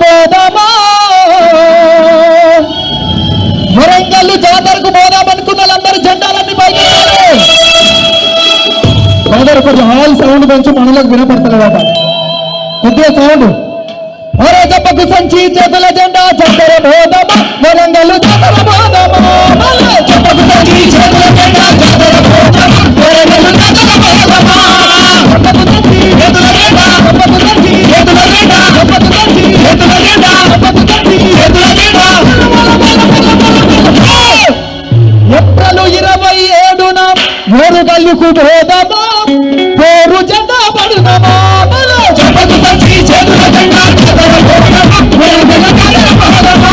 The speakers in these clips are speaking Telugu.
పోదామా వరంగల్ జాతరకు పోదామనుకున్న వాళ్ళందరూ జెండాలన్నీ పైకి కొంచెం హాల్ సౌండ్ పెంచి మనలోకి వినపడతలేదట కొద్దిగా సౌండ్ ఒరే చెప్పకు సంచి చేతుల జెండా చక్కర పోదామా వరంగల్ జాతర పోదామా చెప్పకు సంచి చేతుల జెండా చక్కర పోదామా వరంగల్ జాతర పోదామా చెప్పకు సంచి చేతుల జెండా చెప్పకు సంచి చేతుల జెండా చెప్పకు సంచి చేతుల జెండా చెప్పకు సంచి చేతుల జెండా ఏప్రిల్ 27న ఓరుగల్లుకు పోదామా పోరు జెండా పడుదామా చెప్పకు సంచి చేతుల జెండా చక్కర పోదామా వరంగల్ జాతర పోదామా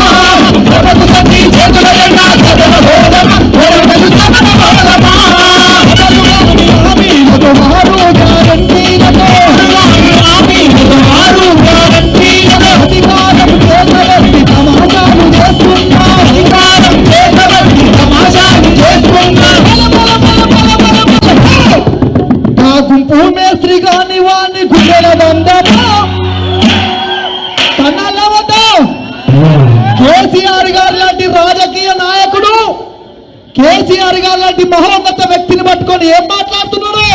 చెప్పకు సంచి చేతుల జెండా చక్కర పోదామా వరంగల్ జాతర పోదామా గుంపు మేస్త్రి కాని వాణ్ణి గుండెల బంధమా కేసీఆర్ గారు లాంటి రాజకీయ నాయకుడు కేసీఆర్ గారు లాంటి మహోన్నత వ్యక్తిని పట్టుకొని ఏం మాట్లాడుతున్నాడు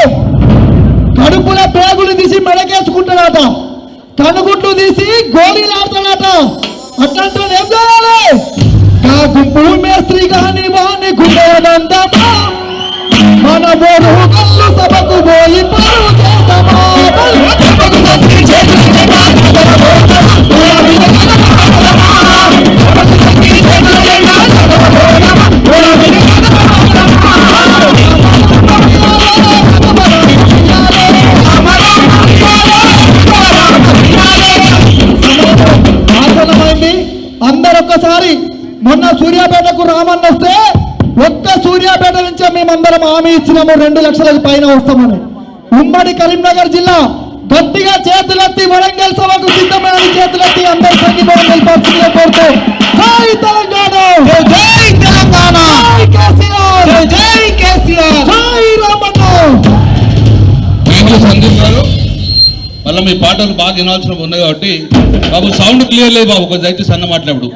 కడుపుల పేగులు తీసి మెడకేసుకుంటాడట కనుగుడ్లు తీసి గోళీలు ఆడతాడట అట్లాంటి ఏం చేయాలి నా గుంపు మేస్త్రి కాని వాణ్ణి గుండెల బంధమా మన ఓరుగల్లు సభకు పోయి పరువు చేద్దామా అందరొక్కసారి మొన్న సూర్యాపేటకు రామన్న వస్తే ఒక్క సూర్యాపేట నుంచే మేమందరం హామీ ఇచ్చినాము 2 లక్షలకు పైన వస్తామని ఉమ్మడి కరీంనగర్ జిల్లా గట్టిగా చేతులెత్తి వరంగల్ సభకు సిద్ధమైన చేతులెత్తి అందరి సంఘి వరంగల్ పరిస్థితిలో కోరుతూ జై తెలంగాణ జై తెలంగాణ జై కేసీఆర్ జై కేసీఆర్ జై రామన్న. సందీప్ గారు మళ్ళీ మీ పాటలు బాగా వినాల్సిన ఉన్నాయి కాబట్టి బాబు సౌండ్ క్లియర్ లేదు బాబు కొంచెం అయితే సన్న మాట్లాడు.